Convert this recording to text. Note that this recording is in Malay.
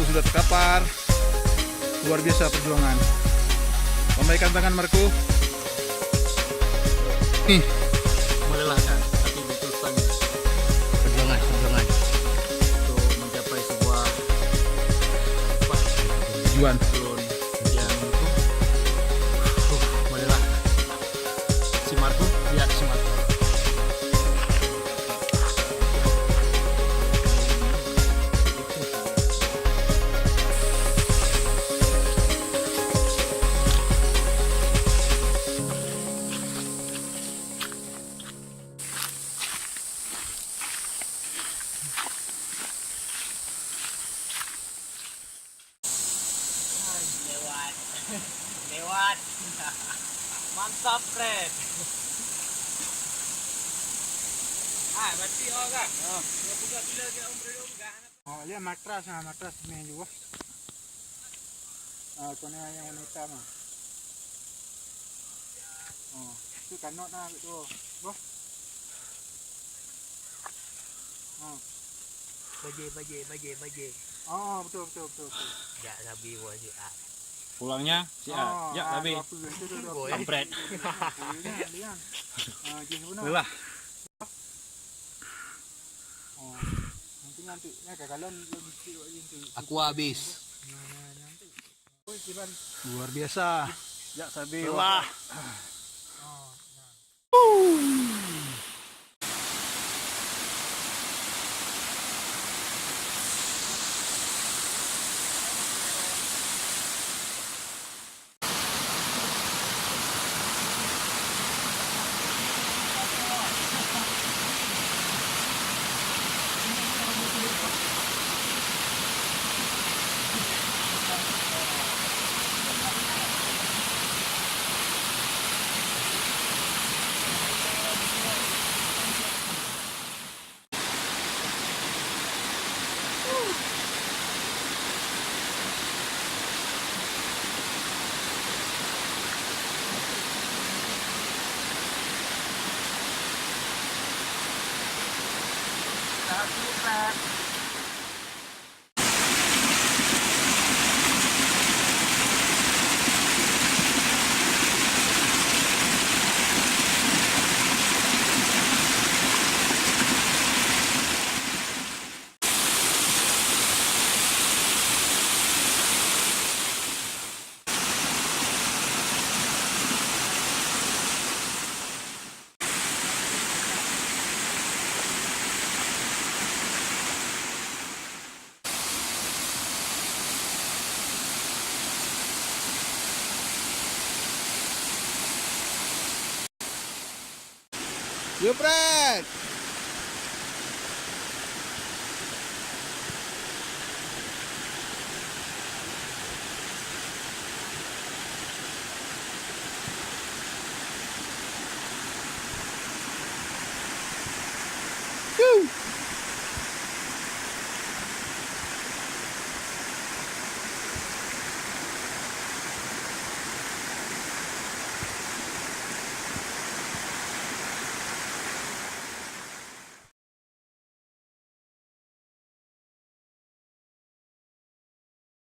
sudah terkapar. Luar biasa perjuangan. Lambaikan tangan Marco. Nih, Melelahkan tapi betul tanggung Perjuangan untuk mencapai sebuah tujuan. tujuan yang itu melelahkan. Si Marco, lihat si Marco. Lewat. Mantap, Fred. Berarti kan? Ya buka bila ke umbre buka. Oh, lihat matras main juga. Kau ni yang wanita mah. Oh, tu kanot lah tu. Boh. Oh. Baje. Oh, betul. Ya, sabi buat si A. Pulangnya si A. Ya, tapi kampret. Lian. Jin guna. Lelah. Oh. Nanti ya kagalan lebih itu. Aku habis. Luar biasa. Ya, sabi. Lelah. Yo, Fred.